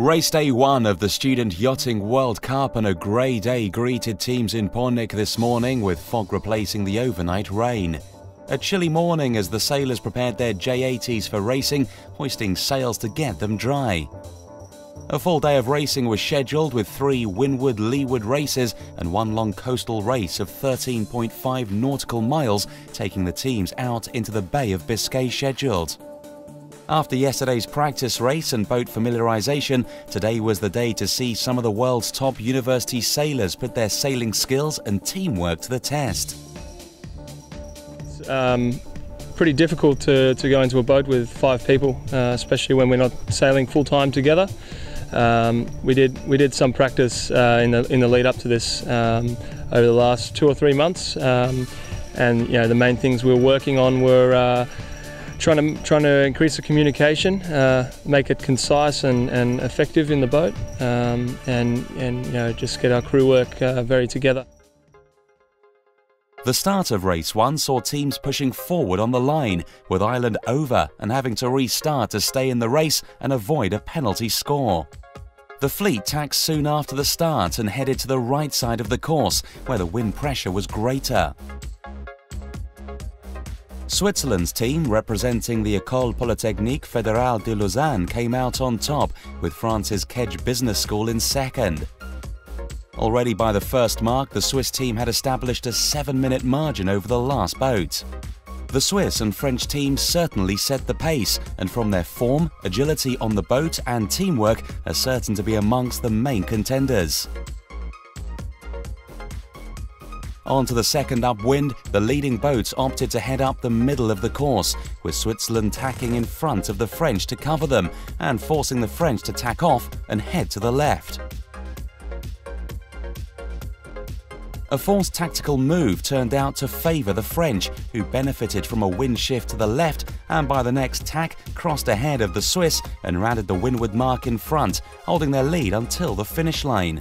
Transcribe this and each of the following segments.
Race day 1 of the Student Yachting World Cup and a grey day greeted teams in Pornic this morning, with fog replacing the overnight rain. A chilly morning as the sailors prepared their J80s for racing, hoisting sails to get them dry. A full day of racing was scheduled, with 3 windward-leeward races and 1 long coastal race of 13.5 nautical miles, taking the teams out into the Bay of Biscay scheduled. After yesterday's practice race and boat familiarization, today was the day to see some of the world's top university sailors put their sailing skills and teamwork to the test. It's pretty difficult to go into a boat with 5 people, especially when we're not sailing full-time together. We did some practice in the lead up to this over the last 2 or 3 months, and the main things we were working on were trying to increase the communication, make it concise and effective in the boat, and just get our crew work very together. The start of race 1 saw teams pushing forward on the line, with Ireland over and having to restart to stay in the race and avoid a penalty score. The fleet tacked soon after the start and headed to the right side of the course, where the wind pressure was greater. Switzerland's team, representing the Ecole Polytechnique Fédérale de Lausanne, came out on top, with France's Kedge Business School in second. Already by the first mark, the Swiss team had established a 7-minute margin over the last boat. The Swiss and French teams certainly set the pace, and from their form, agility on the boat and teamwork are certain to be amongst the main contenders. Onto the second upwind, the leading boats opted to head up the middle of the course, with Switzerland tacking in front of the French to cover them and forcing the French to tack off and head to the left. A forced tactical move turned out to favour the French, who benefited from a wind shift to the left and by the next tack crossed ahead of the Swiss and rounded the windward mark in front, holding their lead until the finish line.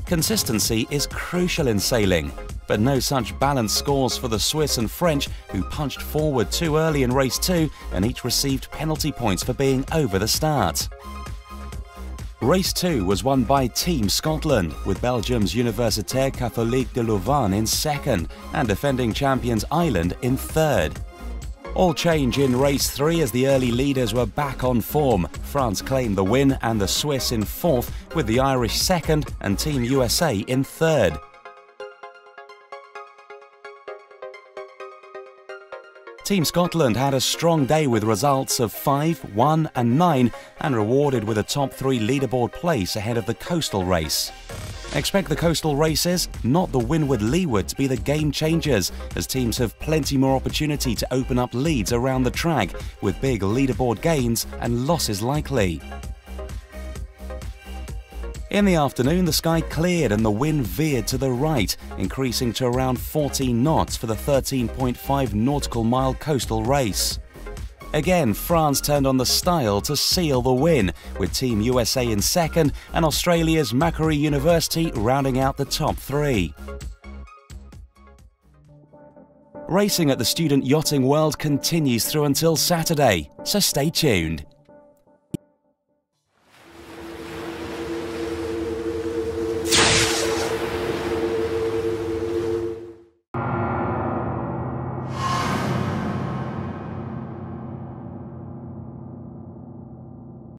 Consistency is crucial in sailing, but no such balanced scores for the Swiss and French, who punched forward too early in race 2 and each received penalty points for being over the start. Race 2 was won by Team Scotland, with Belgium's Université Catholique de Louvain in second and defending champions Ireland in third. All change in race 3 as the early leaders were back on form. France claimed the win and the Swiss in fourth, with the Irish second and Team USA in third. Team Scotland had a strong day with results of 5, 1 and 9 and rewarded with a top 3 leaderboard place ahead of the coastal race. Expect the coastal races, not the windward-leeward, to be the game changers, as teams have plenty more opportunity to open up leads around the track, with big leaderboard gains and losses likely. In the afternoon, the sky cleared and the wind veered to the right, increasing to around 14 knots for the 13.5 nautical mile coastal race. Again, France turned on the style to seal the win, with Team USA in second and Australia's Macquarie University rounding out the top 3. Racing at the Student Yachting World continues through until Saturday, so stay tuned.